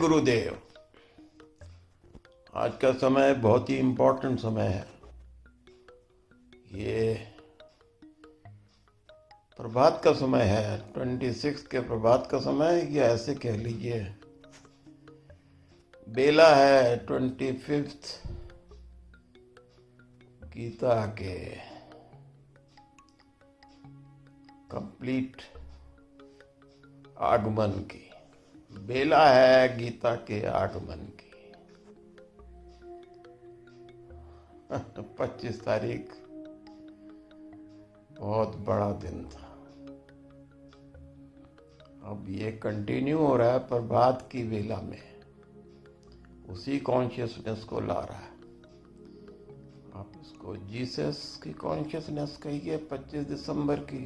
गुरुदेव। आज का समय बहुत ही इम्पोर्टेंट समय है। ये प्रभात का समय है, 26 के प्रभात का समय, या ऐसे कह लीजिए बेला है 25 गीता के कंप्लीट आगमन की। बेला है गीता के आगमन की। 25 तारीख बहुत बड़ा दिन था। अब ये कंटिन्यू हो रहा है प्रभात की बेला में, उसी कॉन्शियसनेस को ला रहा है। आप इसको जीसस की कॉन्शियसनेस कहिए, 25 दिसंबर की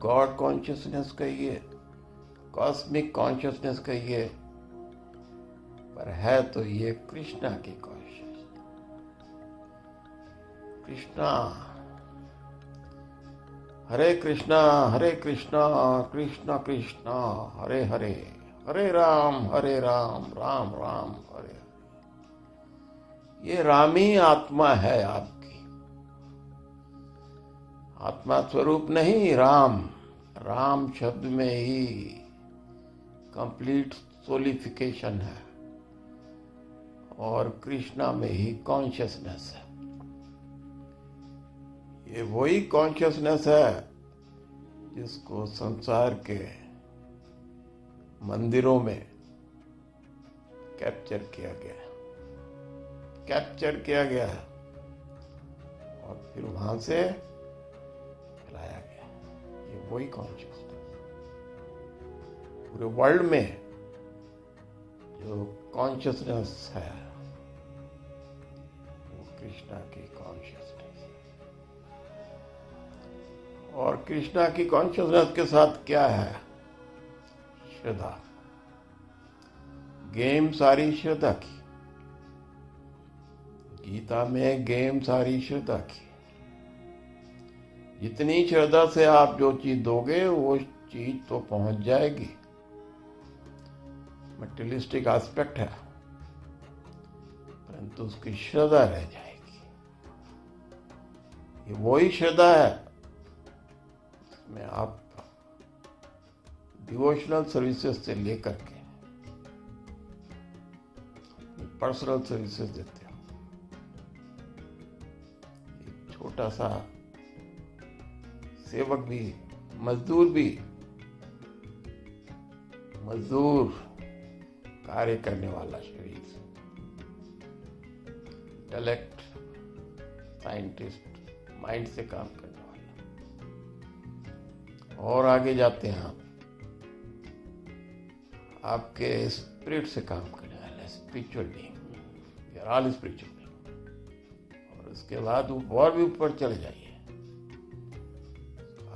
गॉड कॉन्शियसनेस कहिए, कॉस्मिक कॉन्शियसनेस कहिए, पर है तो ये कृष्णा की कॉन्शियसनेस। कृष्णा, हरे कृष्णा कृष्णा कृष्णा हरे हरे, हरे राम राम राम हरे हरे। ये रामी आत्मा है आपकी। आत्मा स्वरूप नहीं, राम। राम शब्द में ही कंप्लीट सोलिफिकेशन है और कृष्णा में ही कॉन्शियसनेस है। ये वही कॉन्शियसनेस है जिसको संसार के मंदिरों में कैप्चर किया गया है और फिर वहां से लाया गया। ये वही कॉन्शियसनेस पूरे वर्ल्ड में जो कॉन्शियसनेस है वो कृष्णा की कॉन्शियसनेस है। और कृष्णा की कॉन्शियसनेस के साथ क्या है? श्रद्धा। गेम सारी श्रद्धा की। गीता में गेम सारी श्रद्धा की। जितनी श्रद्धा से आप जो चीज दोगे वो चीज तो पहुंच जाएगी। मटेरियलिस्टिक एस्पेक्ट है, परंतु उसकी श्रद्धा रह जाएगी। ये वही श्रद्धा है जिसमें आप डिवोशनल सर्विसेज से लेकर के पर्सनल सर्विसेज देते हो। एक छोटा सा सेवक भी, मजदूर कार्य करने वाला शरीर, इंटेलेक्ट, साइंटिस्ट, माइंड से काम करने वाला। और आगे जाते हैं आपके स्पिरिट से काम करने वाला, spiritual being, we are all spiritual being. और उसके बाद और भी ऊपर चले जाइए,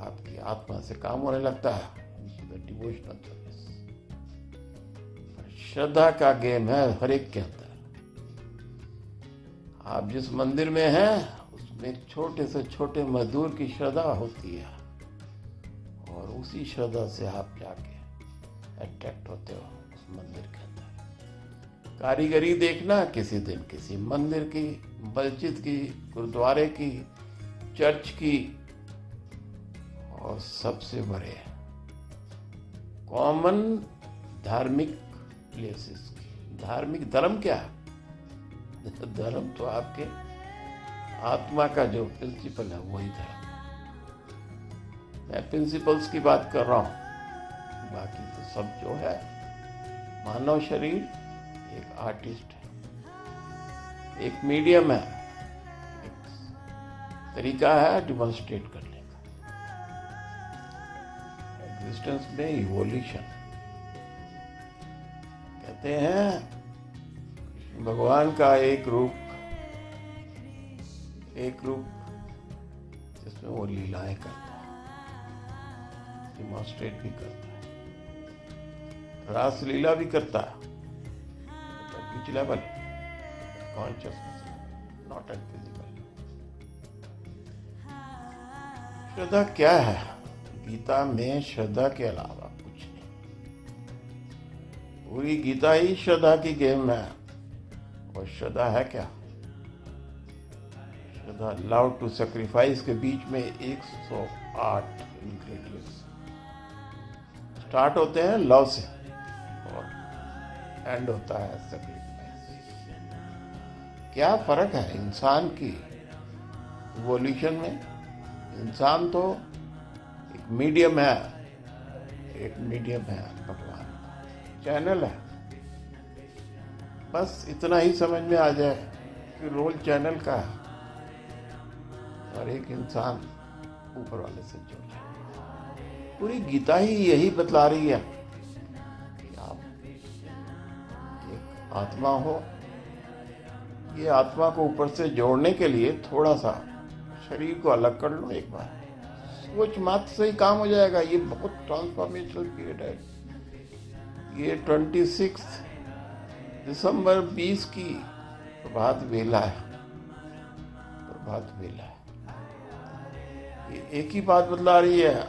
आपकी आत्मा से काम होने लगता है, डिवोशनल सर्विस। श्रद्धा का गेम है हर एक के अंदर। आप जिस मंदिर में हैं उसमें छोटे से छोटे मजदूर की श्रद्धा होती है और उसी श्रद्धा से आप जाके अट्रैक्ट होते हो उस मंदिर के अंदर। कारीगरी देखना किसी दिन किसी मंदिर की, मस्जिद की, गुरुद्वारे की, चर्च की, और सबसे बड़े कॉमन धार्मिक प्लेसेस की। धार्मिक धर्म क्या है? धर्म तो आपके आत्मा का जो प्रिंसिपल है वही धर्म। मैं प्रिंसिपल्स की बात कर रहा हूं, बाकी तो सब जो है, मानव शरीर एक आर्टिस्ट है, एक मीडियम है, एक तरीका है डिमॉन्स्ट्रेट करने का। एग्जिस्टेंस में इवोल्यूशन कहते हैं। भगवान का एक रूप जिसमें वो लीलाएं करता है, डिमॉन्स्ट्रेट भी करता है, रास लीला भी करता है। Which level? Consciousness, not at physical. श्रद्धा क्या है? गीता में श्रद्धा के अलावा कुछ नहीं। पूरी गीता ही श्रद्धा की गेम है। और श्रद्धा है क्या? श्रद्धा लव टू सेक्रीफाइस के बीच में 108 इंग्रेडिएंट्स स्टार्ट होते हैं लव से और एंड होता है सेक्रीफाइस। क्या फर्क है इंसान की इवोल्यूशन में? इंसान तो एक मीडियम है, भगवान चैनल है। बस इतना ही समझ में आ जाए कि रोल चैनल का है और एक इंसान ऊपर वाले से जुड़ जाए। पूरी गीता ही यही बतला रही है कि आप एक आत्मा हो। ये आत्मा को ऊपर से जोड़ने के लिए थोड़ा सा शरीर को अलग कर लो एक बार, सोच मात्र से ही काम हो जाएगा। ये बहुत ट्रांसफॉर्मेशनल पीरियड है। ये 26 दिसंबर 20 की प्रभात वेला है। ये एक ही बात बतला रही है,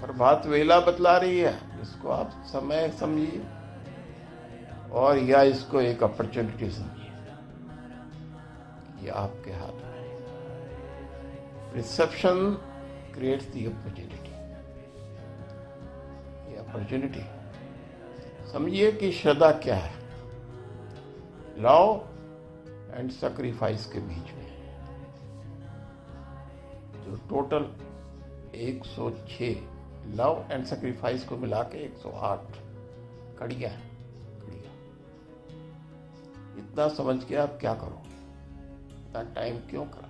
प्रभात वेला बतला रही है। इसको आप समय समझिए और या इसको एक अपॉर्चुनिटी समझिए। ये आपके हाथ में। Reception creates the opportunity. ये अपॉर्चुनिटी समझिए कि श्रद्धा क्या है। लव एंड सैक्रिफाइस के बीच में जो टोटल 106 लव एंड सैक्रिफाइस को मिला के 108 कड़ियां। इतना समझ के आप क्या करोगे? इतना टाइम क्यों खराब?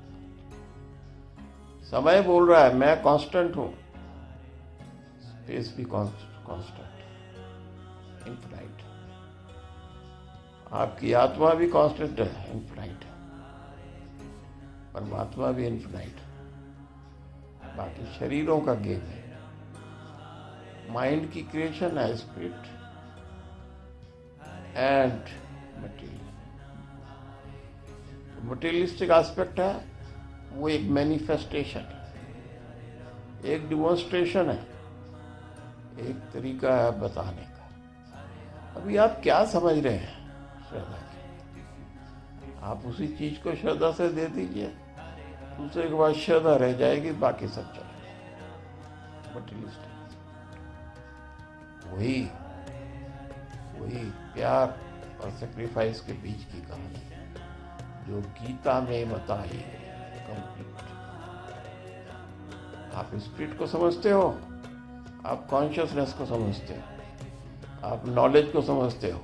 समय बोल रहा है मैं कांस्टेंट हूं, स्पेस भी कांस्टेंट, इनफिनाइट। आपकी आत्मा भी कांस्टेंट है, इनफिनाइट है। परमात्मा भी इनफिनाइट है। बाकी शरीरों का गेम है। माइंड की क्रिएशन है spirit and material. Materialistic aspect है, वो एक मैनिफेस्टेशन है, एक डिमॉन्स्ट्रेशन है, एक तरीका है बताने का। अभी आप क्या समझ रहे हैं श्रद्धा की? आप उसी चीज को श्रद्धा से दे दीजिए, दूसरे के बाद श्रद्धा रह जाएगी, बाकी सब चलेगा। मटेरियलिस्टिक वही प्यार और सेक्रीफाइस के बीच की कहानी जो गीता में बताई है कंप्लीट। आप स्पिरिट को समझते हो, आप कॉन्शियसनेस को समझते हो, आप नॉलेज को समझते हो।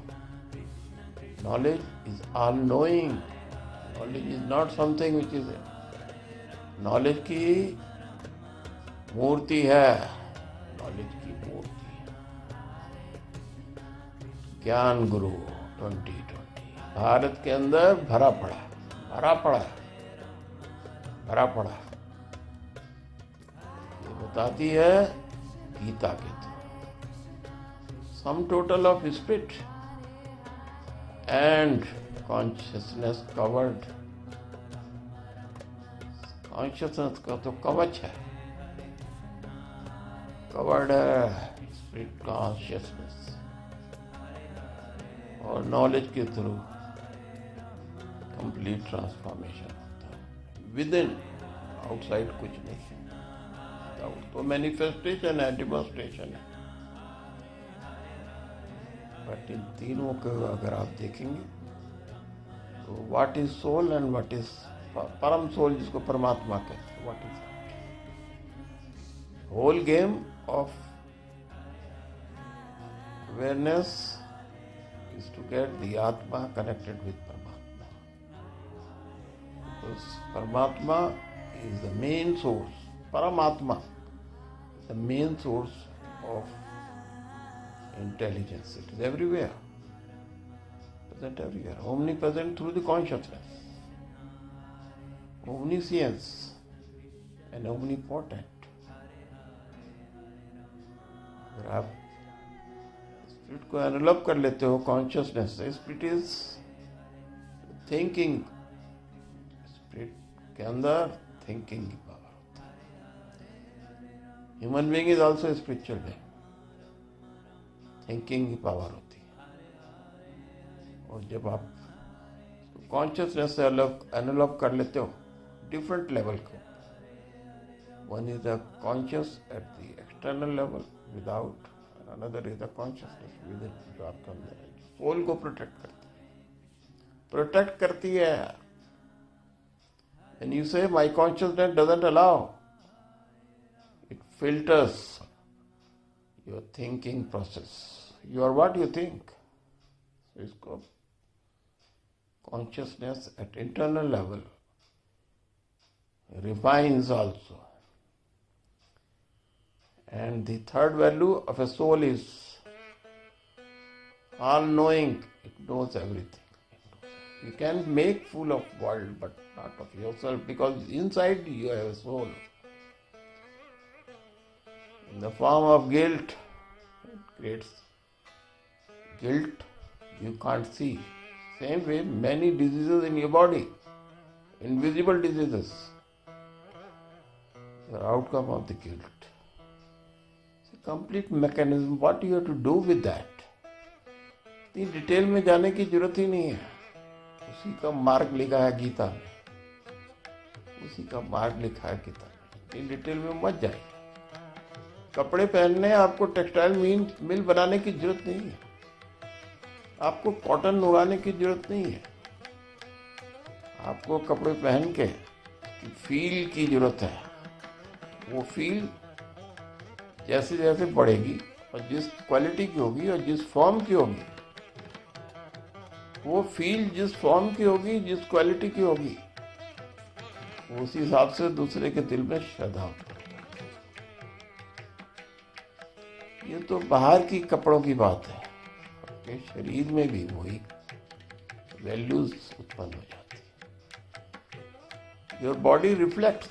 Knowledge is all knowing. Knowledge is not something which is. Knowledge की मूर्ति है, नॉलेज की मूर्ति है। ज्ञान गुरु 2020 भारत के अंदर भरा पड़ा। ये बताती है गीता के through some total of spirit and consciousness covered. Consciousness का तो कवच है, कवर्ड है स्पिरिट कॉन्शियसनेस। और नॉलेज के थ्रू कंप्लीट ट्रांसफॉर्मेशन होता है विद इन, आउटसाइड कुछ नहीं है। तो मैनिफेस्टेशन है, डिमॉन्स्ट्रेशन है। बट इन तीनों को अगर आप देखेंगे तो what is soul and what is परम सोल, जिसको परमात्मा कहते हैं, what is whole game of awareness is to get the Atma connected with Paramatma. Because Paramatma is the main source. Paramatma is the main source of intelligence. It is everywhere. Present everywhere. Omnipresent through the consciousness. Omniscience and omnipotent. अगर आप spirit को envelope कर लेते हो consciousness से, spirit is thinking. Spirit के अंदर thinking की पावर होती है। Human being is also spiritual being. Thinking की पावर होती है। और जब आप कॉन्शियसनेस से अलग एनालॉग कर लेते हो डिफरेंट लेवल को, one is the conscious at the external level without, another is the consciousness with in, जो आपके अंदर है, सोल को प्रोटेक्ट करती है। And you say my consciousness doesn't allow, it filters your thinking process, you are what you think. इसको consciousness at internal level refines also. And the third value of a soul is all-knowing. It knows everything. You can make fool of world, but not of yourself, because inside you have a soul. In the form of guilt, it creates guilt you can't see. Same way, many diseases in your body, invisible diseases, are outcome of the guilt. It's a complete mechanism. What you have to do with that? इतनी detail में जाने की जरूरत ही नहीं है। उसी का मार्ग लिखा है गीता में, उसी का मार्ग लिखा है गीता में। इतनी डिटेल में मत जाइए। कपड़े पहनने आपको टेक्सटाइल मिल बनाने की जरूरत नहीं है, आपको कॉटन उगाने की जरूरत नहीं है। आपको कपड़े पहन के फील की जरूरत है। वो फील जैसे जैसे बढ़ेगी और जिस क्वालिटी की होगी और जिस फॉर्म की होगी, वो फील जिस फॉर्म की होगी, जिस क्वालिटी की होगी, उसी हिसाब से दूसरे के दिल में श्रद्धा होगी। ये तो बाहर की कपड़ों की बात है, आपके शरीर में भी वही वैल्यूज उत्पन्न हो जाती है। Your body reflects,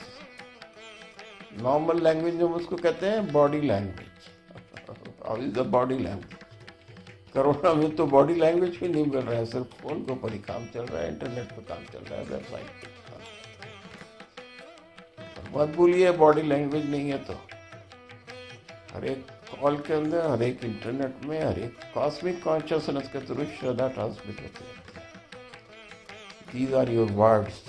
normal language में उसको कहते हैं body language. How is the body language? Corona में तो बॉडी लैंग्वेज भी नहीं मिल रहा है, सिर्फ फोन के ऊपर ही काम चल रहा है, इंटरनेट पे काम चल रहा है, वेबसाइट पे काम। मत भूलिए बॉडी लैंग्वेज नहीं है तो हर एक कॉल के अंदर, हर एक इंटरनेट में, हर एक कॉस्मिक कॉन्शियसनेस के थ्रू श्रद्धा ट्रांसमिट होती है। These are your words.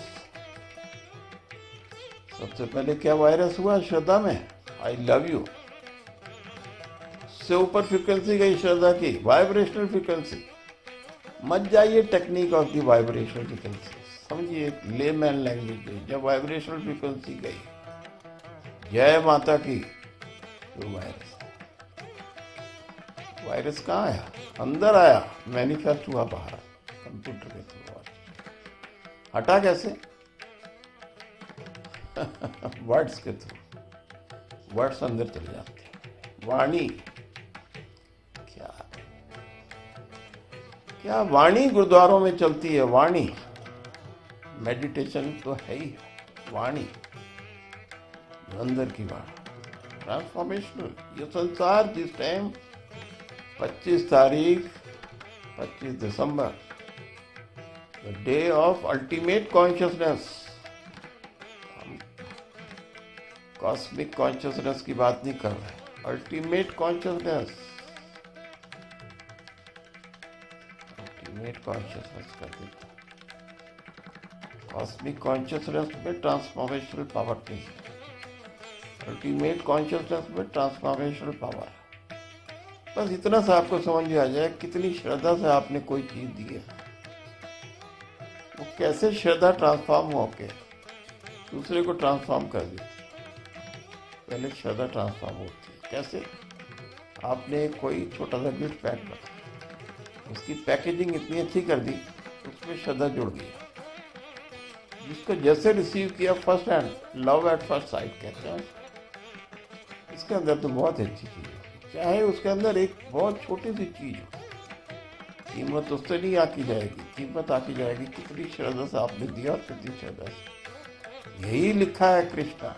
सबसे पहले क्या वायरस हुआ श्रद्धा में? आई लव यू से ऊपर फ्रीक्वेंसी गई श्रद्धा की, वाइब्रेशनल फ्रीक्वेंसी। मत जाइए technique of the vibrational frequency, समझिए लेमैन लैंग्वेज में। जब वाइब्रेशनल फ्रीक्वेंसी गई, जय माता की, तो वायरस कहाँ आया? अंदर आया, मैनिफेस्ट हुआ बाहर कंप्यूटर के थ्रू। हटा कैसे? वर्ड्स के थ्रू। वर्ड्स अंदर चले जाते हैं। वाणी, क्या वाणी गुरुद्वारों में चलती है? वाणी मेडिटेशन तो है ही, वाणी अंदर की वाणी ट्रांसफॉर्मेशनल। ये संसार जिस टाइम 25 तारीख 25 दिसंबर, the day of ultimate consciousness, cosmic consciousness की बात नहीं कर रहे, अल्टीमेट कॉन्शियसनेस, अल्टीमेट कॉन्शियसनेस कर देता। कॉस्मिक कॉन्शियसनेस में ट्रांसफॉर्मेशनल पावर नहीं है, अल्टीमेट कॉन्शियसनेस में ट्रांसफॉर्मेशनल पावर है। बस इतना सा आपको समझ में आ जाए कितनी श्रद्धा से आपने कोई चीज दी है, वो कैसे श्रद्धा ट्रांसफॉर्म होके दूसरे को ट्रांसफॉर्म कर देती। पहले श्रद्धा ट्रांसफॉर्म होती है कैसे? आपने कोई छोटा सा गिफ्ट पैक रखा, उसकी पैकेजिंग इतनी अच्छी कर दी, उसमें श्रद्धा जुड़ गई। जिसको जैसे रिसीव किया, first hand love at first sight कहते हैं। इसके अंदर तो बहुत अच्छी चीज है, चाहे उसके अंदर एक बहुत छोटी सी चीज हो, कीमत उससे नहीं आकी जाएगी, कीमत आकी जाएगी कितनी श्रद्धा से आपने दिया और कितनी श्रद्धा से। यही लिखा है कृष्णा,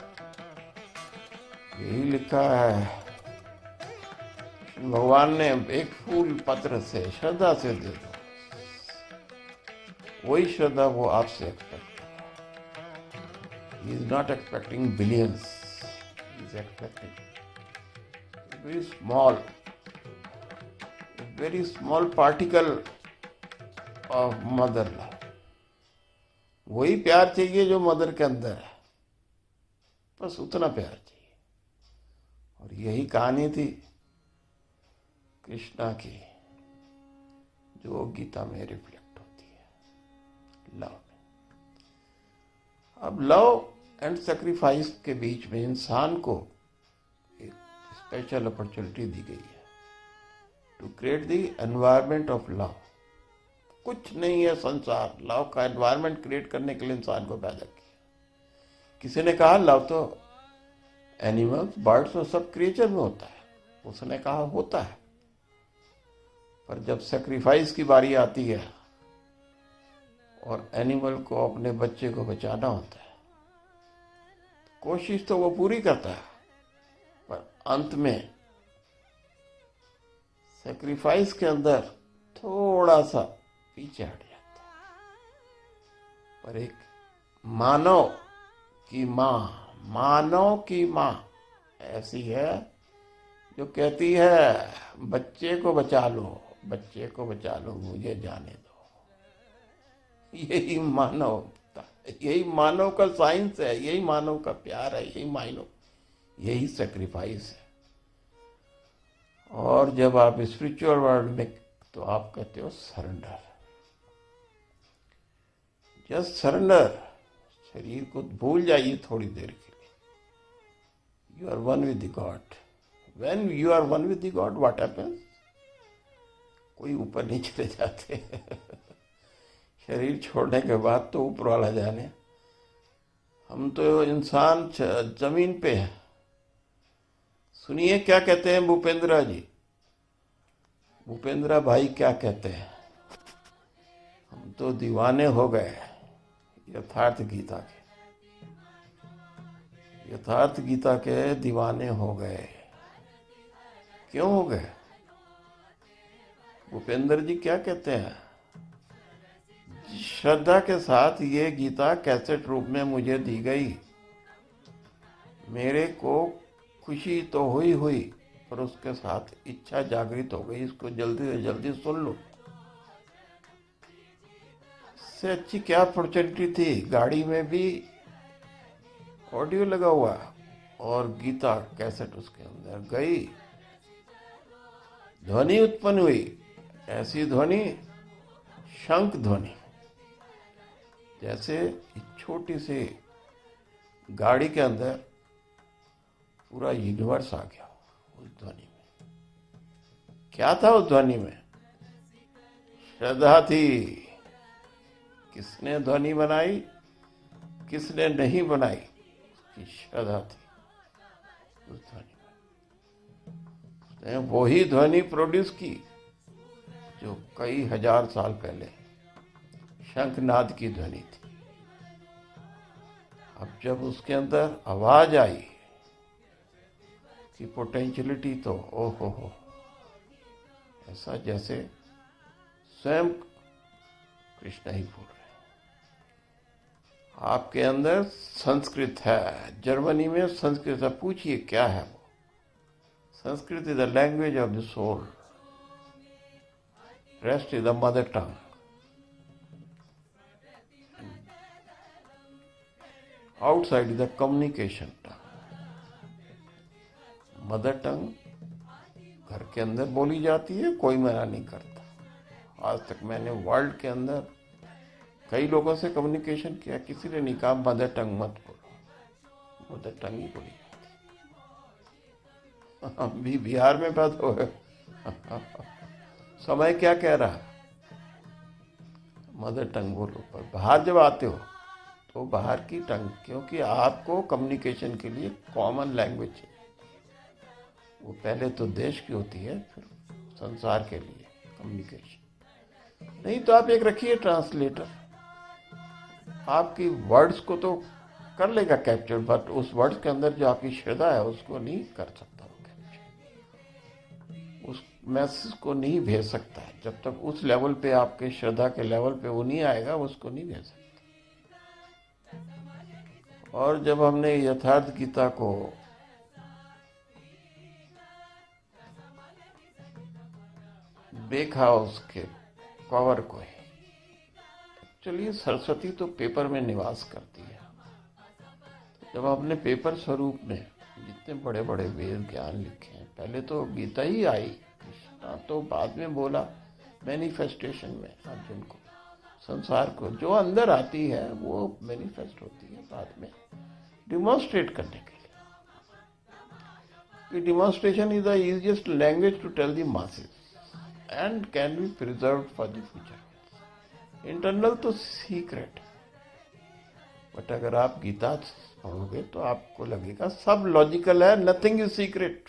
यही लिखा है भगवान ने, एक फूल पत्र से श्रद्धा से दे दो, वही श्रद्धा वो आपसे एक्सपेक्ट कर। He is not expecting billions, he is expecting very small particle of mother love. वही प्यार चाहिए जो मदर के अंदर है, बस उतना प्यार चाहिए। और यही कहानी थी कृष्णा की, जो गीता में रिफ्लेक्ट होती है लव में। अब लव एंड सेक्रीफाइस के बीच में इंसान को एक स्पेशल अपॉर्चुनिटी दी गई है to create the environment of love. कुछ नहीं है संसार, लव का एनवायरमेंट क्रिएट करने के लिए इंसान को पैदा किया। किसी ने कहा लव तो एनिमल्स, बर्ड्स और सब क्रिएचर में होता है, उसने कहा होता है, पर जब सेक्रीफाइस की बारी आती है और एनिमल को अपने बच्चे को बचाना होता है, कोशिश तो वो पूरी करता है, पर अंत में सेक्रीफाइस के अंदर थोड़ा सा पीछे हट जाता है। पर एक मानव की माँ ऐसी है जो कहती है बच्चे को बचा लो, बच्चे को बचा लो, मुझे जाने दो। यही मानवता, यही मानव का साइंस है, यही मानव का प्यार है, यही सेक्रीफाइस है। और जब आप स्पिरिचुअल वर्ल्ड में, तो आप कहते हो सरेंडर, जस्ट सरेंडर। शरीर को भूल जाइए थोड़ी देर के लिए। You are one with the God. When you are one with the God, what happens? कोई ऊपर नहीं चले जाते। शरीर छोड़ने के बाद तो ऊपर वाला जाने, हम तो इंसान जमीन पे है। सुनिए क्या कहते हैं भूपेंद्रा जी, भूपेंद्रा भाई क्या कहते हैं। हम तो दीवाने हो गए यथार्थ गीता के दीवाने हो गए। क्यों हो गए? भूपेंद्र जी क्या कहते हैं, श्रद्धा के साथ ये गीता कैसेट रूप में मुझे दी गई, मेरे को खुशी तो हुई, पर उसके साथ इच्छा जागृत हो गई, इसको जल्दी से जल्दी सुन लो। इससे अच्छी क्या अपॉर्चुनिटी थी? गाड़ी में भी ऑडियो लगा हुआ और गीता कैसेट उसके अंदर गई, ध्वनि उत्पन्न हुई। ऐसी ध्वनि, शंख ध्वनि, जैसे छोटी सी गाड़ी के अंदर पूरा यूनिवर्स आ गया उस ध्वनि में। क्या था उस ध्वनि में? श्रद्धा थी। किसने ध्वनि बनाई, किसने नहीं बनाई, उसकी श्रद्धा थी उस ध्वनि में। उसने वही ध्वनि प्रोड्यूस की जो कई हजार साल पहले शंखनाद की ध्वनि थी। अब जब उसके अंदर आवाज आई कि पोटेंशियलिटी तो ओहो हो, ऐसा जैसे स्वयं कृष्ण ही बोल रहे हैं। आपके अंदर संस्कृत है, जर्मनी में संस्कृत है, पूछिए क्या है वो। Sanskrit is the language of the soul, rest is the mother tongue. Outside is the communication tongue. Mother tongue घर के अंदर बोली जाती है, कोई मना नहीं करता। आज तक मैंने वर्ल्ड के अंदर कई लोगों से कम्युनिकेशन किया, किसी ने नहीं कहा मदर टंग मत बोलो, मदर टंग ही बोली जाती। हम भी बिहार में पैदा हुए। समय क्या कह रहा है, मदर टंग बोलो। पर बाहर जब आते हो तो बाहर की टंग, क्योंकि आपको कम्युनिकेशन के लिए कॉमन लैंग्वेज चाहिए। वो पहले तो देश की होती है, फिर संसार के लिए कम्युनिकेशन। नहीं तो आप एक रखिए ट्रांसलेटर, आपकी वर्ड्स को तो कर लेगा कैप्चर, बट उस वर्ड्स के अंदर जो आपकी श्रद्धा है उसको नहीं कर सकता वो कैप्चर, उस मैसेज को नहीं भेज सकता है। जब तक उस लेवल पे, आपके श्रद्धा के लेवल पे वो नहीं आएगा, उसको नहीं भेज सकता। और जब हमने यथार्थ गीता को देखा, उसके पावर को ही, चलिए, सरस्वती तो पेपर में निवास करती है। जब आपने पेपर स्वरूप में जितने बड़े बड़े वेद ज्ञान लिखे हैं, पहले तो गीता ही आई, कृष्णा तो बाद में बोला मैनिफेस्टेशन में अर्जुन को, संसार को जो अंदर आती है वो मैनिफेस्ट होती है बाद में डिमॉन्स्ट्रेट करने के लिए। Demonstration is the easiest language to tell the masses and can be preserve for the future. Internal तो सीक्रेट, बट अगर आप गीता पढ़ोगे तो आपको लगेगा सब लॉजिकल है, nothing is secret,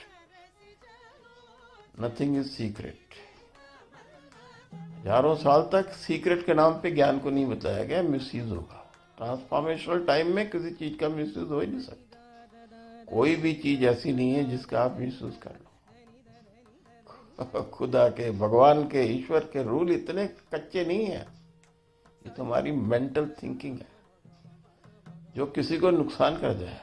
nothing is secret. हजारों साल तक सीक्रेट के नाम पे ज्ञान को नहीं बताया गया, मिसयूज होगा। ट्रांसफॉर्मेशनल टाइम में किसी चीज का मिसयूज हो ही नहीं सकता। कोई भी चीज ऐसी नहीं है जिसका आप मिसयूज कर लो। खुदा के, भगवान के, ईश्वर के रूल इतने कच्चे नहीं है। ये तुम्हारी मेंटल थिंकिंग है जो किसी को नुकसान कर जाए।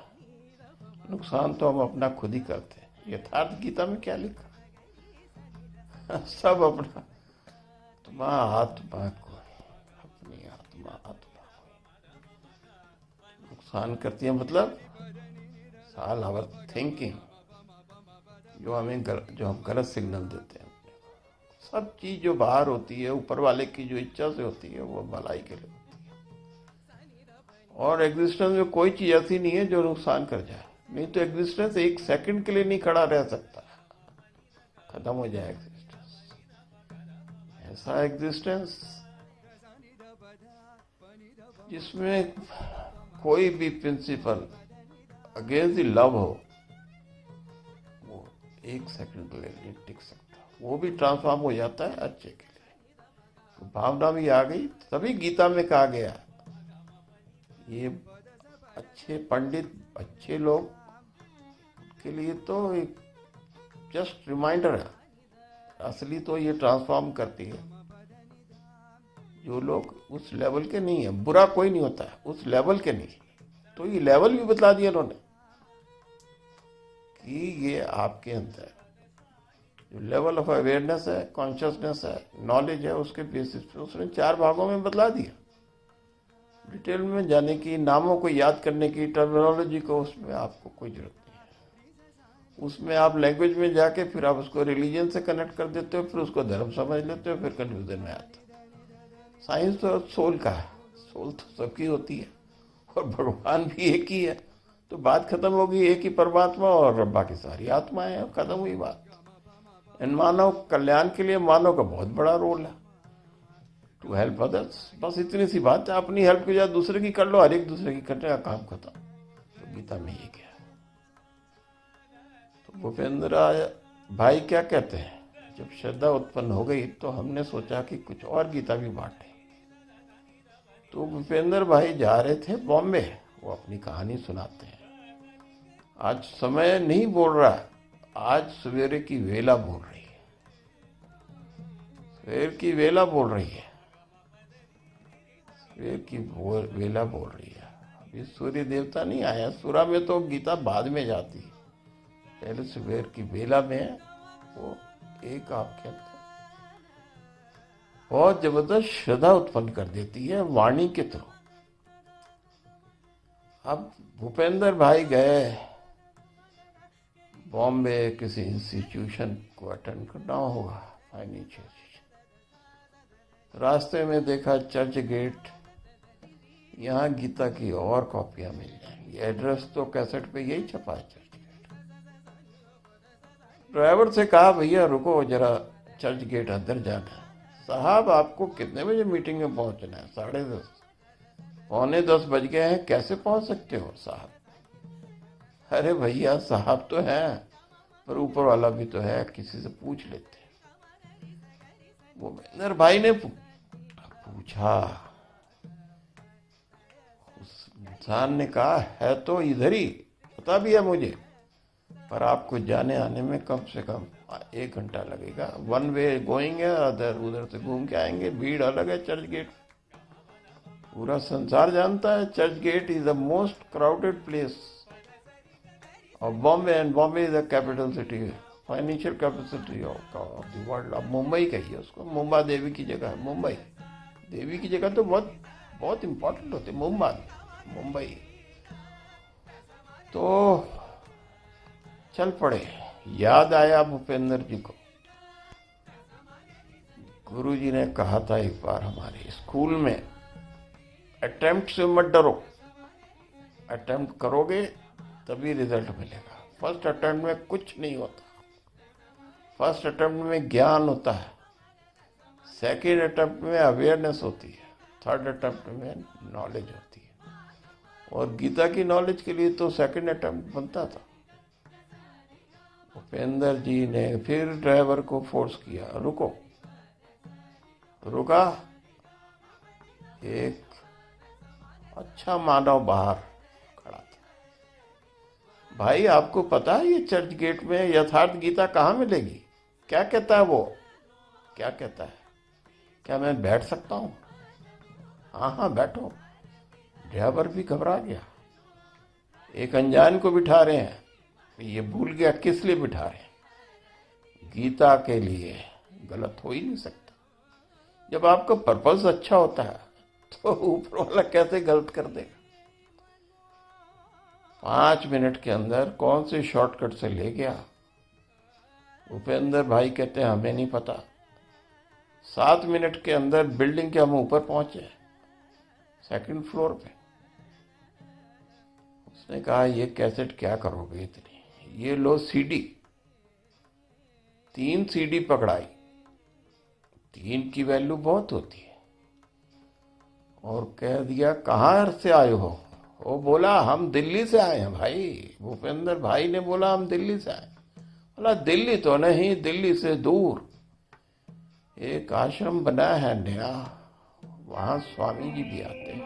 नुकसान तो हम अपना खुद ही करते हैं। यथार्थ गीता में क्या लिखा? सब अपना आत्मा आत्मा को, अपनी आत्मा आत्मा को नुकसान करती है। मतलब साल आवर थिंकिंग जो हम गलत सिग्नल देते हैं। सब चीज जो बाहर होती है ऊपर वाले की जो इच्छा से होती है वो भलाई के लिए होती है। और एग्जिस्टेंस में कोई चीज ऐसी नहीं है जो नुकसान कर जाए। नहीं तो एग्जिस्टेंस एक सेकंड के लिए नहीं खड़ा रह सकता, खत्म हो जाए एग्जिस्टेंस। ऐसा एग्जिस्टेंस जिसमें कोई भी प्रिंसिपल अगेंस्ट द लव हो, वो एक सेकंड के लिए नहीं टिक सकता। वो भी ट्रांसफॉर्म हो जाता है अच्छे के लिए। तो भावना भी आ गई, तभी गीता में कहा गया ये अच्छे पंडित, अच्छे लोग के लिए तो एक जस्ट रिमाइंडर है। असली तो ये ट्रांसफॉर्म करती है जो लोग उस लेवल के नहीं है। बुरा कोई नहीं होता है उस लेवल के नहीं। तो ये लेवल भी बता दिया उन्होंने कि ये आपके अंदर जो लेवल ऑफ अवेयरनेस है, कॉन्शियसनेस है, नॉलेज है, उसके बेसिस पे उसने 4 भागों में बतला दिया। डिटेल में जाने की, नामों को याद करने की, टर्मिनोलॉजी को, उसमें आपको कोई जरूरत नहीं है। उसमें आप लैंग्वेज में जाके फिर आप उसको रिलीजन से कनेक्ट कर देते हो, फिर उसको धर्म समझ लेते हो, फिर कंफ्यूजन में आते हो। साइंस तो सोल का है, सोल तो सबकी होती है और भगवान भी एक ही है। तो बात खत्म होगी, एक ही परमात्मा और बाकी सारी आत्माएं हैं, खत्म हुई बात। इन मानव कल्याण के लिए मानव का बहुत बड़ा रोल है, टू हेल्प अदर्स। बस इतनी सी बात है, अपनी हेल्प की बजाय दूसरे की कर लो, हर एक दूसरे की करने का काम खत्म। तो गीता में ये क्या है? तो भूपेंद्र भाई क्या कहते हैं, जब श्रद्धा उत्पन्न हो गई तो हमने सोचा कि कुछ और गीता भी बांटे। तो भूपेंद्र भाई जा रहे थे बॉम्बे, वो अपनी कहानी सुनाते हैं। आज समय नहीं बोल रहा, आज सवेरे की वेला बोल रही है, सवेर की वेला बोल रही है, सवेर की वेला बोल रही है। अभी सूर्य देवता नहीं आया, सूर्य में तो गीता बाद में जाती है, पहले सवेर की वेला में वो एक आपके अंदर बहुत जबरदस्त श्रद्धा उत्पन्न कर देती है वाणी के थ्रू। अब भूपेंद्र भाई गए बॉम्बे, किसी इंस्टीट्यूशन को अटेंड करना होगा, फाइनेंशियल। रास्ते में देखा चर्च गेट, यहाँ गीता की और कॉपियां मिल जाएंगी। एड्रेस तो कैसेट पे यही छपा है, चर्च गेट। ड्राइवर से कहा भैया रुको जरा, चर्च गेट अंदर जाना है। साहब आपको कितने बजे मीटिंग में पहुंचना है? 10:30, 9:45 बज गए हैं, कैसे पहुंच सकते हो साहब? अरे भैया साहब तो हैं, पर ऊपर वाला भी तो है, किसी से पूछ लेते हैं। वो भूपेंद्र भाई ने पूछा, उस इंसान ने कहा है तो इधर ही, पता भी है मुझे, पर आपको जाने आने में कम से कम 1 घंटा लगेगा। 1 वे गोइंग है, उधर से घूम के आएंगे, भीड़ अलग है। चर्च गेट पूरा संसार जानता है, Churchgate is the most crowded place of Bombay, and Bombay is the capital city, financial capital of the world. अब मुंबई कहिए उसको, मुंबा देवी की जगह है। मुंबई देवी की जगह तो बहुत बहुत इंपॉर्टेंट होते, मुंबई। तो चल पड़े। याद आया भूपेंद्र जी को, गुरुजी ने कहा था एक बार हमारे स्कूल में, अटेम्प्ट से मत डरो, अटेम्प्ट करोगे तभी रिजल्ट मिलेगा। फर्स्ट अटेम्प्ट में कुछ नहीं होता, फर्स्ट अटेम्प्ट में ज्ञान होता है, सेकेंड अटेम्प्ट में अवेयरनेस होती है, थर्ड अटेम्प्ट में नॉलेज होती है। और गीता की नॉलेज के लिए तो सेकेंड अटेम्प्ट बनता था। भूपेंद्र जी ने फिर ड्राइवर को फोर्स किया, रुको। रुका, एक अच्छा मानव बाहर खड़ा था। भाई आपको पता है ये चर्च गेट में यथार्थ गीता कहाँ मिलेगी? क्या कहता है वो? क्या कहता है? क्या मैं बैठ सकता हूँ? हाँ हाँ बैठो। ड्राइवर भी घबरा गया, एक अनजान को बिठा रहे हैं, ये भूल गया किस लिए बिठा रहे हैं। गीता के लिए गलत हो ही नहीं सकता। जब आपका पर्पस अच्छा होता है तो ऊपर वाला कैसे गलत कर देगा। 5 मिनट के अंदर कौन से शॉर्टकट से ले गया। भूपेंद्र भाई कहते हैं हमें नहीं पता। 7 मिनट के अंदर बिल्डिंग के हम ऊपर पहुंचे, सेकंड फ्लोर पे। उसने कहा ये कैसेट क्या करोगे इतनी, ये लो सीडी। 3 सीडी पकड़ाई, 3 की वैल्यू बहुत होती है। और कह दिया कहाँ से आए हो? वो बोला हम दिल्ली से आए हैं भाई। भूपेंद्र भाई ने बोला हम दिल्ली से आए। बोला दिल्ली तो नहीं, दिल्ली से दूर एक आश्रम बना है नया, वहां स्वामी जी भी आते हैं,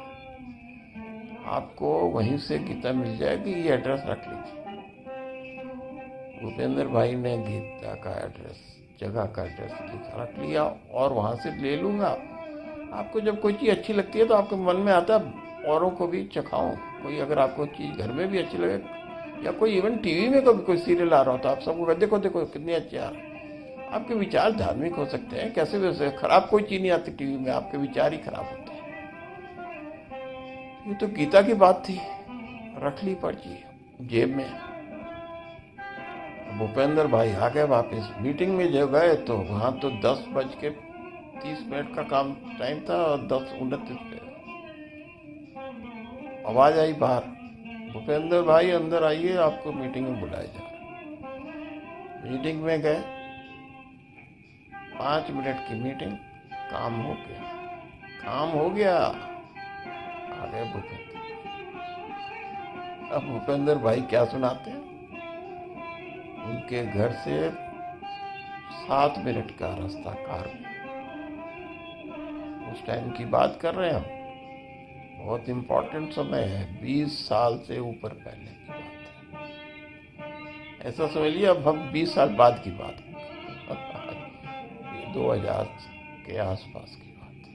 आपको वहीं से गीता मिल जाएगी, ये एड्रेस रख लीजिए। भूपेंद्र भाई ने गीता का एड्रेस, जगह का एड्रेस लिखा रख लिया और वहां से ले लूंगा। आपको जब कोई चीज़ अच्छी लगती है तो आपके मन में आता है औरों को भी चखाऊं। कोई अगर आपको चीज़ घर में भी अच्छी लगे, या कोई इवन टीवी में कभी कोई सीरियल आ रहा हो तो आप सबको देखो देखो कितनी अच्छी आ रहा है। आपके विचार धार्मिक हो सकते हैं, कैसे वैसे खराब कोई चीज़ नहीं आती टीवी में, आपके विचार ही खराब होते हैं। ये तो गीता की बात थी, रख ली पर्ची जेब में। भूपेंद्र भाई आ गए वापस। मीटिंग में जब गए तो वहां तो 10:30 का काम टाइम था और 10:29 पे आवाज आई बाहर, भूपेंद्र भाई अंदर आइए, आपको मीटिंग में बुलाया जा रहा है। मीटिंग में गए, 5 मिनट की मीटिंग, काम हो गया, काम हो गया। आ गए भूपेंद्र। अब भूपेंद्र भाई क्या सुनाते हैं? उनके घर से 7 मिनट का रास्ता कार में। उस टाइम की बात कर रहे हैं हम, बहुत इंपॉर्टेंट समय है, 20 साल से ऊपर पहले की बात है। ऐसा समझ लिया अब हम 20 साल बाद की बात है। 2000 के आसपास की बात है,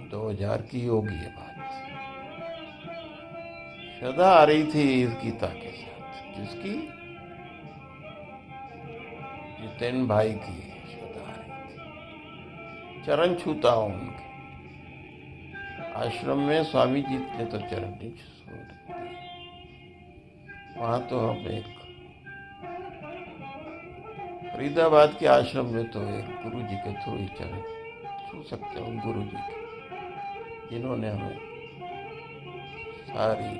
2000 की होगी ये बात। श्रद्धा आ रही थी इस गीता के साथ, जिसकी जितेन भाई की श्रद्धा आ रही थी। चरण छूता हूं उनके आश्रम में, स्वामी जी ने तो चरण नहीं छू दिए। वहां तो हम एक फरीदाबाद के आश्रम में तो एक गुरु जी के थ्रू ही चरण छू सकते हैं, उन गुरु जी के जिन्होंने हमें सारी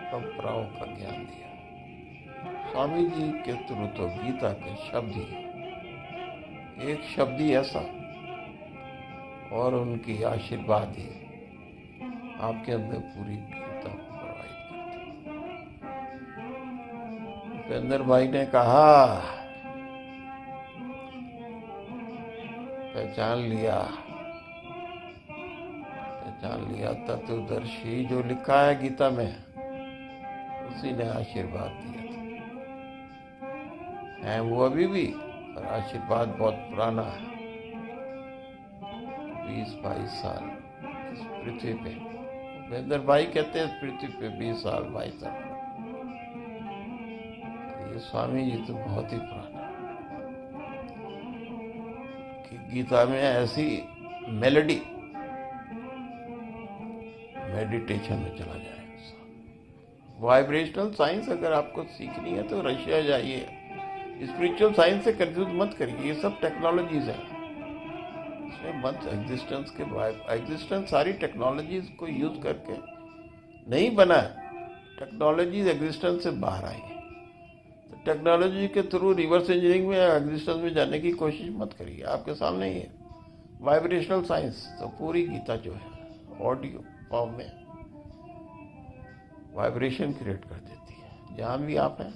परंपराओं का ज्ञान दिया। स्वामी जी के थ्रू तो गीता के शब्द ही, एक शब्द ही ऐसा, और उनकी आशीर्वाद ही आपके अंदर पूरी गीता को प्रवाहित करती। भूपेंद्र भाई ने कहा पहचान लिया, पहचान लिया। तत्वदर्शी जो लिखा है गीता में, उसी ने आशीर्वाद दिया था। है वो अभी भी, पर आशीर्वाद बहुत पुराना है। 20-22 साल इस पृथ्वी पे, भूपेंद्र भाई कहते हैं पृथ्वी पे 20 साल भाई साहब। ये स्वामी जी तो बहुत ही पुराना। गीता में ऐसी मेलोडी, मेडिटेशन में चला जाएगा। वाइब्रेशनल साइंस अगर आपको सीखनी है तो रशिया जाइए। स्पिरिचुअल साइंस से कंफ्यूज मत करिए, ये सब टेक्नोलॉजीज है, इसमें मत एग्जिस्टेंस के एग्जिस्टेंस सारी टेक्नोलॉजीज को यूज करके नहीं बना है। टेक्नोलॉजीज एग्जिस्टेंस से बाहर आई है, तो टेक्नोलॉजी के थ्रू रिवर्स इंजीनियरिंग में एग्जिस्टेंस में जाने की कोशिश मत करिए, आपके सामने ही है। वाइब्रेशनल साइंस तो पूरी गीता जो है ऑडियो फॉर्म में वाइब्रेशन क्रिएट कर देती है। जहाँ भी आप हैं,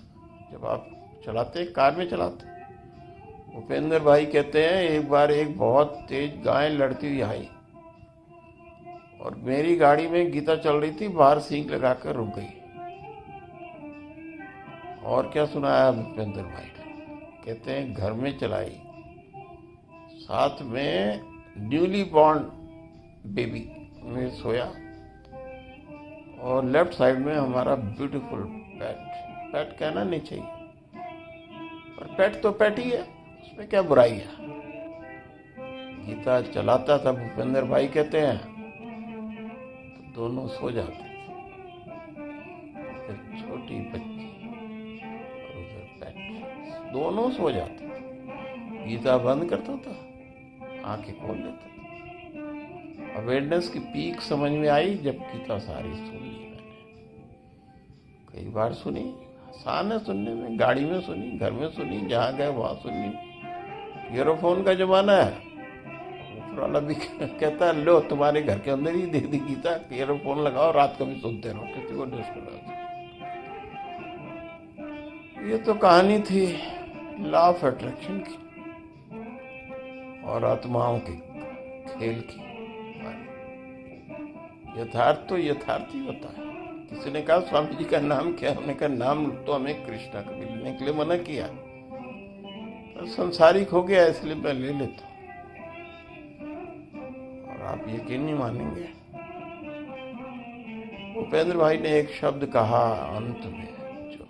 जब आप चलाते हैं, कार में चलाते हैं, उपेंद्र भाई कहते हैं एक बार एक बहुत तेज गाय लड़ती हुई आई और मेरी गाड़ी में गीता चल रही थी, बाहर सींग लगाकर रुक गई। और क्या सुनाया उपेंद्र भाई ने, कहते हैं घर में चलाई, साथ में न्यूली बॉर्न बेबी में सोया और लेफ्ट साइड में हमारा ब्यूटीफुल पेट। पेट कहना नहीं चाहिए, पर पेट तो पेट ही है, उसमें क्या बुराई है। गीता चलाता था भूपेंद्र भाई कहते हैं, तो दोनों सो जाते थे, छोटी बच्ची और उधर पेट, दोनों सो जाते थे। गीता बंद करता था, आंखें खोल लेता था। अवेयरनेस की पीक समझ में आई जब गीता सारी सुन ली मैंने। कई बार सुनी, आसान है सुनने में, गाड़ी में सुनी, घर में सुनी, जहाँ गए वहाँ सुनी। ईयरफोन का जमाना है, ऊपर वाला भी कहता है लो तुम्हारे घर के अंदर ही दे दी गीता, ईयरफोन लगाओ, रात को भी सुनते रहो, किसी को डिस्टर्ब। ये तो कहानी थी लॉ ऑफ अट्रैक्शन की और आत्माओं के खेल की। यथार्थ तो यथार्थ ही होता है। किसी ने कहा स्वामी जी का नाम क्या, हमने कहा नाम तो हमें कृष्णा कभी लेने के लिए मना किया, तो संसारिक हो गया इसलिए मैं ले लेता हूं। और आप यकीन नहीं मानेंगे, उपेंद्र भाई ने एक शब्द कहा अंत में, जो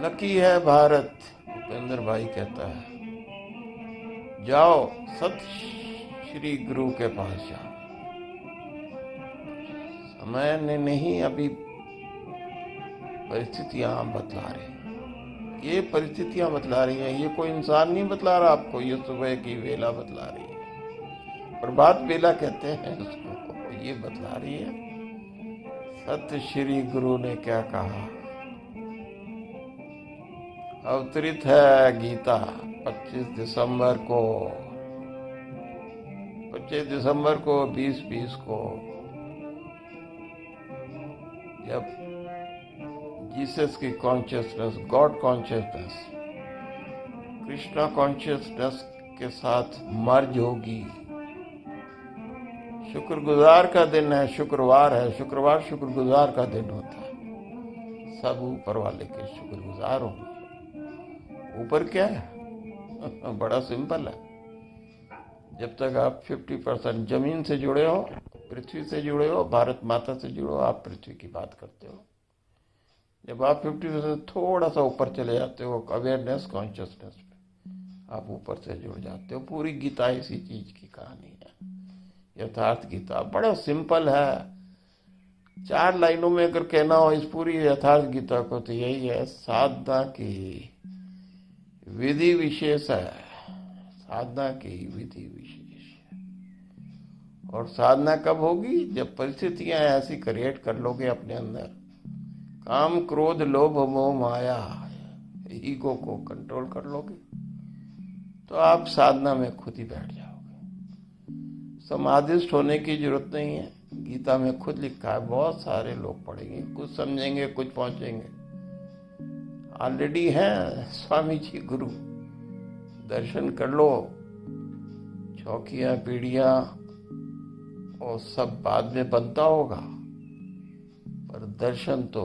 लकी है भारत। उपेंद्र भाई कहता है जाओ सत श्री गुरु के पास जाओ। समय ने नहीं, अभी परिस्थितियां बतला रही, ये परिस्थितियां बतला रही हैं, ये कोई इंसान नहीं बतला रहा आपको, ये सुबह की वेला बतला रही है, प्रभात वेला कहते हैं उसको, ये बतला रही है। सत श्री गुरु ने क्या कहा, अवतरित है गीता 25 दिसंबर को, 25 दिसंबर को 2020 को, जब जीसस की consciousness, God consciousness, Krishna consciousness के साथ मर्ज होगी। शुक्रगुजार का दिन है, शुक्रवार है, शुक्रवार शुक्रगुजार का दिन होता है। सब ऊपर वाले के शुक्रगुजार होंगे। ऊपर क्या है बड़ा सिंपल है। जब तक आप 50% जमीन से जुड़े हो, पृथ्वी से जुड़े हो, भारत माता से जुड़े हो, आप पृथ्वी की बात करते हो। जब आप 50% थोड़ा सा ऊपर चले जाते हो अवेयरनेस कॉन्शियसनेस पे, आप ऊपर से जुड़ जाते हो। पूरी गीता इसी चीज की कहानी है। यथार्थ गीता बड़ा सिंपल है। 4 लाइनों में अगर कहना हो इस पूरी यथार्थ गीता को, तो यही है, साधना की विधि विशेष है, साधना की विधि विशेष है। और साधना कब होगी, जब परिस्थितियां ऐसी क्रिएट कर लोगे अपने अंदर, काम क्रोध लोभ मोह माया ईगो को कंट्रोल कर लोगे, तो आप साधना में खुद ही बैठ जाओगे। समाधिस्थ होने की जरूरत नहीं है, गीता में खुद लिखा है। बहुत सारे लोग पढ़ेंगे, कुछ समझेंगे, कुछ पहुंचेंगे। ऑलरेडी हैं स्वामी जी गुरु, दर्शन कर लो। चौकियां पीढ़ियां और सब बाद में बनता होगा, पर दर्शन तो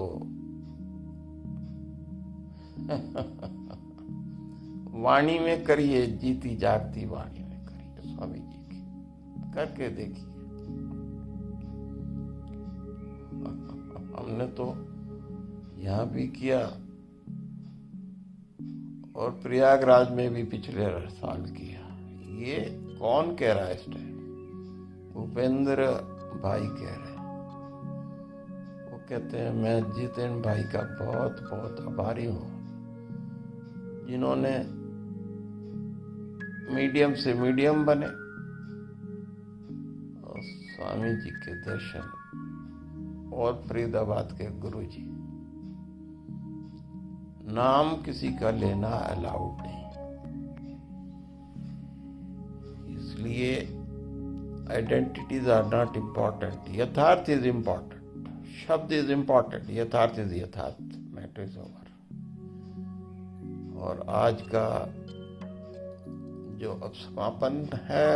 वाणी में करिए, जीती जागती वाणी में करिए स्वामी जी की, करके देखिए। हमने तो यहां भी किया और प्रयागराज में भी पिछले साल किया। ये कौन कह रहा है इस टाइम? भूपेंद्र भाई कह रहे हैं। वो कहते हैं मैं जितेंद्र भाई का बहुत बहुत आभारी हूँ, जिन्होंने मीडियम से मीडियम बने और स्वामी जी के दर्शन और फरीदाबाद के गुरु जी। नाम किसी का लेना अलाउड नहीं, इसलिए आइडेंटिटीज आर नॉट इम्पॉर्टेंट। यथार्थ इज इम्पॉर्टेंट, शब्द इज इम्पॉर्टेंट, यथार्थ इज यथार्थ, मैटर इज ओवर। और आज का जो अब समापन है,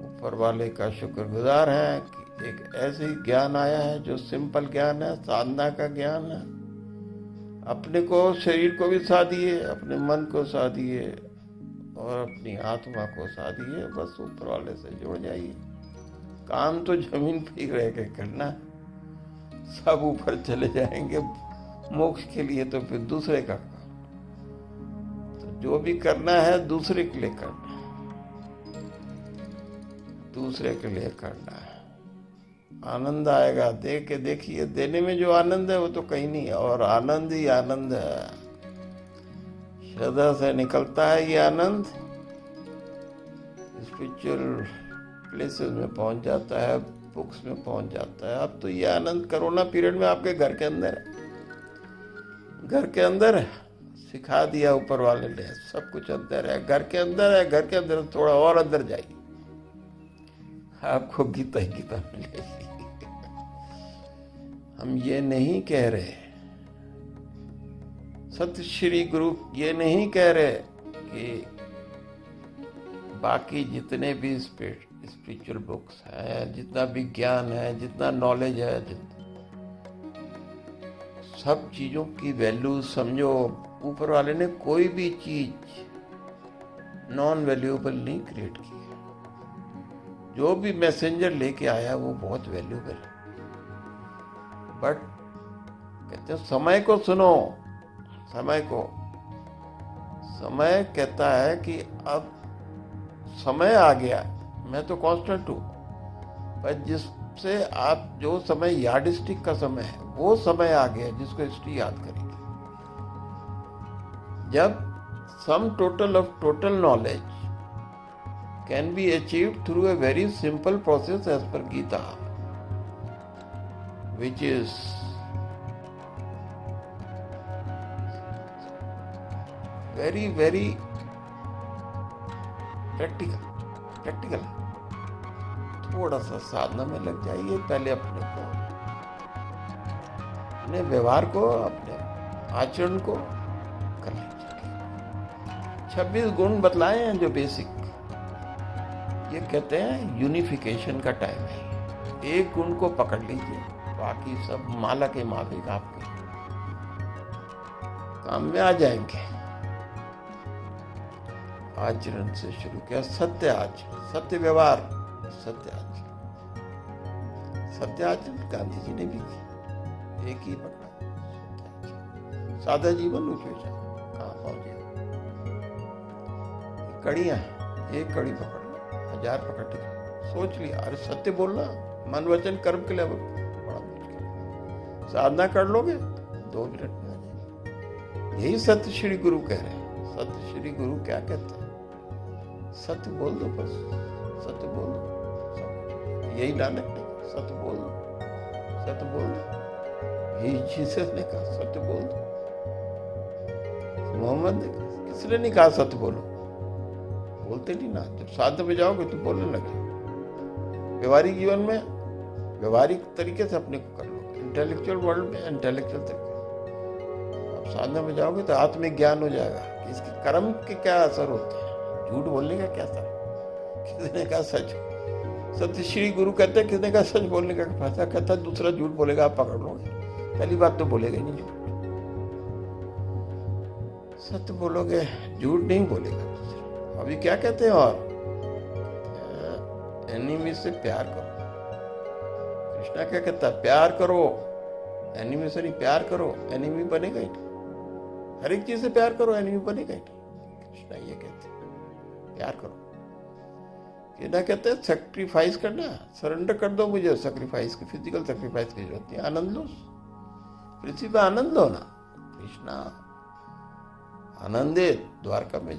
ऊपर वाले का शुक्रगुजार है कि एक ऐसे ज्ञान आया है जो सिंपल ज्ञान है, साधना का ज्ञान है। अपने को, शरीर को भी साधिए, अपने मन को साधिए और अपनी आत्मा को साधिए। बस ऊपर वाले से जुड़ जाइए। काम तो जमीन पे ही रह के करना, सब ऊपर चले जाएंगे मोक्ष के लिए, तो फिर दूसरे का काम। तो जो भी करना है दूसरे के लिए करना है, दूसरे के लिए करना है। आनंद आएगा, दे के देखिए। देने में जो आनंद है वो तो कहीं नहीं है, और आनंद ही आनंद है। श्रद्धा से निकलता है ये आनंद, स्पिरिचुअल प्लेसेस में पहुंच जाता है, बुक्स में पहुंच जाता है। अब तो ये आनंद कोरोना पीरियड में आपके घर के अंदर है, घर के अंदर है। सिखा दिया ऊपर वाले ने, सब कुछ अंदर है, घर के अंदर है। घर के अंदर थोड़ा और अंदर जाइए, आपको गीता ही गीता मिलेगी। हम ये नहीं कह रहे, सत्य श्री गुरु ये नहीं कह रहे कि बाकी जितने भी स्पिरिचुअल बुक्स हैं, जितना भी ज्ञान है, जितना नॉलेज है, सब चीजों की वैल्यू समझो। ऊपर वाले ने कोई भी चीज नॉन वैल्यूएबल नहीं क्रिएट की है। जो भी मैसेंजर लेके आया वो बहुत वैल्यूएबल है। बट कहते हैं समय को सुनो, समय को। समय कहता है कि अब समय आ गया, मैं तो कांस्टेंट हूं, पर जिससे आप जो समय यार्डस्टिक का समय है, वो समय आ गया जिसको हिस्ट्री याद करेगी। जब sum total of total knowledge can be achieved through a very simple process as per Gita, which is very very practical। थोड़ा सा साधना में लग जाइए, पहले अपने को, अपने व्यवहार को, अपने आचरण को कर लीजिए। 26 गुण बतलाए हैं जो बेसिक, ये कहते हैं यूनिफिकेशन का टाइम है। एक गुण को पकड़ लीजिए, बाकी सब माला के माफिक आपके काम में आ जाएंगे। आचरण से शुरू किया, सत्य आचरण, सत्य व्यवहार, सत्य आचरण। सत्य आचरण गांधी जी ने भी की, एक ही पकड़ा। सादा जीवन उच्च कहाँ पहुंचे। कड़ियां, एक कड़ी पकड़ लो, 1000 पकड़ ली। सोच लिया, अरे सत्य बोलना मन वचन कर्म के लिए बड़ा मुश्किल। साधना कर लोगे 2 मिनट में आ जाएगी। यही सत्य श्री गुरु कह रहे हैं। सत्य श्री गुरु क्या कहते हैं? सत्य बोल दो, बस सत्य बोल दो। यही नानक ने कहा, सत्य बोल दो, सत्य बोल दो। यही जीसस ने कहा, सत्य बोल दो। मोहम्मद ने कहा, किसने नहीं कहा सत्य बोलो? बोलते नहीं ना। जब साधना में जाओगे तो बोलने लगे। व्यवहारिक जीवन में व्यवहारिक तरीके से अपने को कर लो, इंटेलेक्चुअल वर्ल्ड में इंटेलेक्चुअल तरीके। अब साधना में जाओगे तो आत्मिक ज्ञान हो जाएगा कि इसके कर्म के क्या असर होते हैं, झूठ बोलने का क्या असर, किसने कहा सच। सत्य श्री गुरु कहते हैं किसने कहा सच बोलने का फायदा, कहता है दूसरा झूठ बोलेगा आप पकड़ लोगे। पहली बात तो बोलेगा ही नहीं झूठ, सत्य बोलोगे, झूठ नहीं बोलेगा दूसरा। अभी क्या कहते हैं, और एनिमी से प्यार करो। कृष्णा क्या कहता है, प्यार करो, एनिमी से नहीं, प्यार करो, एनिमी बनेगा ही नहीं। हर एक चीज से प्यार करो, एनिमी बनेगा ही नहीं। कृष्णा ये कहते हैं प्यार करो। ये ना कहते हैं सेक्रीफाइस करना, सरेंडर कर दो मुझे, सेक्रीफाइस की, फिजिकल सेक्रीफाइस की जरूरत नहीं, आनंद लो, पृथ्वी पे आनंद लो ना। कृष्णा आनंदित, द्वारका में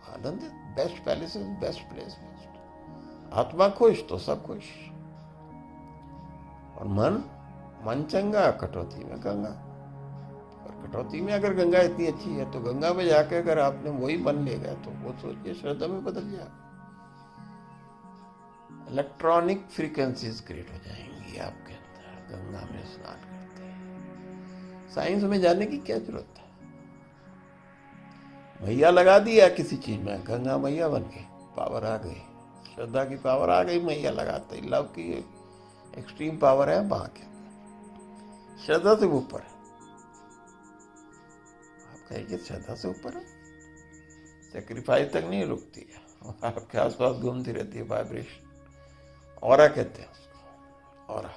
आनंदित, best palace, best place, best. आत्मा खुश तो सब खुश, और मन चंगा, कटौती में गंगा। और कटौती में अगर गंगा इतनी अच्छी है तो गंगा में जाके अगर आपने वही बन लेगा तो वो सोचिए श्रद्धा में बदल जाएगा। इलेक्ट्रॉनिक फ्रीक्वेंसीज क्रिएट हो जाएंगी आपके अंदर गंगा में स्नान करते हैं। साइंस में जाने की क्या जरूरत है? मैया लगा दिया किसी चीज में, गंगा मैया बन गई, पावर आ गई, श्रद्धा की पावर आ गई, मैया लगाते। लव की एक्सट्रीम पावर है वहां के, श्रद्धा से ऊपर है। आप कहेंगे श्रद्धा से ऊपर है, सेक्रीफाइस तक नहीं रुकती है, आपके आसपास घूमती रहती है वाइब्रेशन। ऑरा कहते हैं उसको, ऑरा।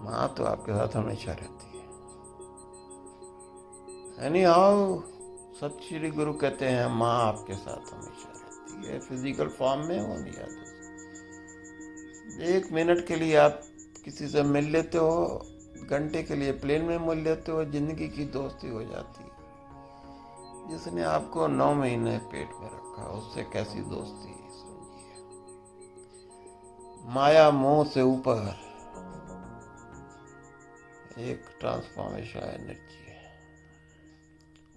माँ तो आपके साथ हमेशा रहती है। एनी हाउ सत श्री गुरु कहते हैं माँ आपके साथ हमेशा रहती है, फिजिकल फॉर्म में हो नहीं आता। 1 मिनट के लिए आप किसी से मिल लेते हो, घंटे के लिए प्लेन में मिल लेते हो, जिंदगी की दोस्ती हो जाती है। जिसने आपको 9 महीने पेट में रखा, उससे कैसी दोस्ती समझिए। माया मोह से ऊपर एक ट्रांसफॉर्मेशन एनर्जी है,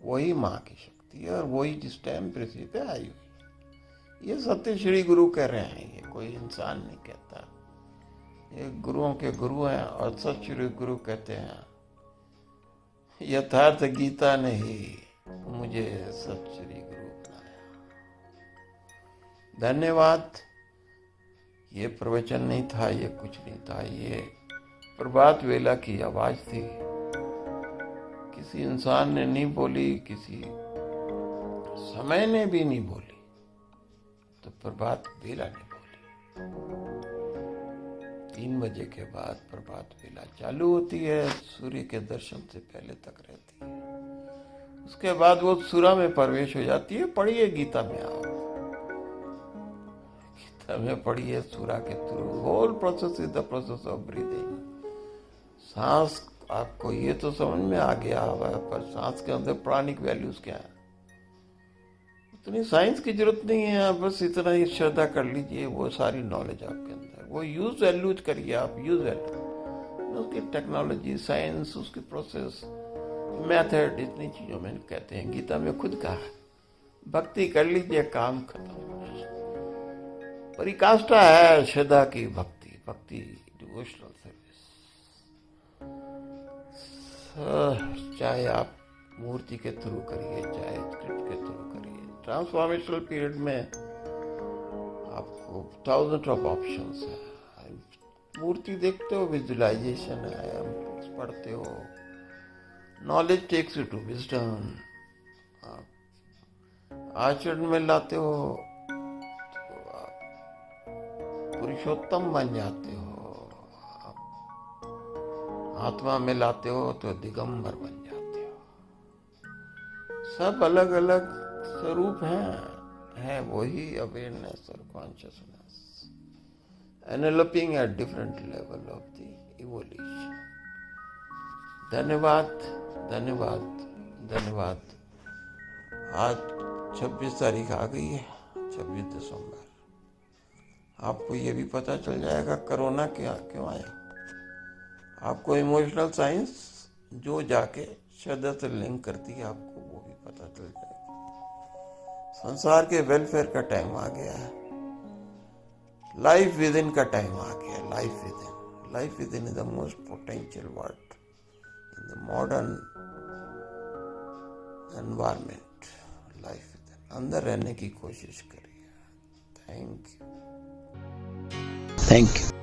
वही माँ की शक्ति है, और वही जिस टाइम पृथ्वी पे आई हुई। ये सत्य श्री गुरु कह रहे हैं, ये कोई इंसान नहीं कहता। ये गुरुओं के गुरु हैं, और सत श्री गुरु कहते हैं यथार्थ गीता ने ही मुझे सत श्री गुरु बनाया। धन्यवाद। ये प्रवचन नहीं था, ये कुछ नहीं था, ये प्रभात वेला की आवाज थी। किसी इंसान ने नहीं बोली, किसी समय ने भी नहीं बोली, तो प्रभात वेला ने बोली। 3 बजे के बाद प्रभात वेला चालू होती है, सूर्य के दर्शन से पहले तक रहती है। उसके बाद वो सुरा में प्रवेश हो जाती है। पढ़िए गीता में, आप गीता में पढ़िए सुरा के through. Whole process is the process of breathing. सांस, आपको ये तो समझ में आ गया होगा, पर सांस के अंदर प्राणिक वैल्यूज क्या है, इतनी साइंस की जरूरत नहीं है। आप बस इतना ही श्रद्धा कर लीजिए, वो सारी नॉलेज आपके अंदर। वो यूज वैल्यूज करिए आप, यूज वैल्यू, उसकी टेक्नोलॉजी, साइंस, उसकी प्रोसेस, मेथड, इतनी चीजों में कहते हैं। गीता में खुद कहा भक्ति कर लीजिए, काम खत्म। परिकाष्ठा है श्रद्धा की, भक्ति डिवोशनल सर्विस। चाहे आप मूर्ति के थ्रू करिए, चाहे स्क्रिप्ट के थ्रू करिए। ट्रांसफॉर्मेशनल पीरियड में आपको 1000 ऑफ ऑप्शंस है। मूर्ति देखते हो, विजुअलाइजेशन है, पढ़ते हो, knowledge takes you to wisdom. आचरण में लाते हो तो आप पुरुषोत्तम बन जाते हो। आत्मा में लाते हो तो दिगंबर बन जाते हो। सब अलग अलग स्वरूप है वही अवेयरनेस और consciousness, enveloping at different level of the evolution. धन्यवाद, धन्यवाद, धन्यवाद। आज 26 तारीख आ गई है, 26 दिसंबर। आपको ये भी पता चल जाएगा कोरोना क्यों आया। आपको इमोशनल साइंस जो जाके श्रद्धा से लिंक करती है, आपको वो भी पता चल जाएगा। संसार के वेलफेयर का टाइम आ गया है। लाइफ विद इन का टाइम आ गया। Life with in is the most potential word in the modern environment. Life with in, अंदर रहने की कोशिश करिए। Thank you.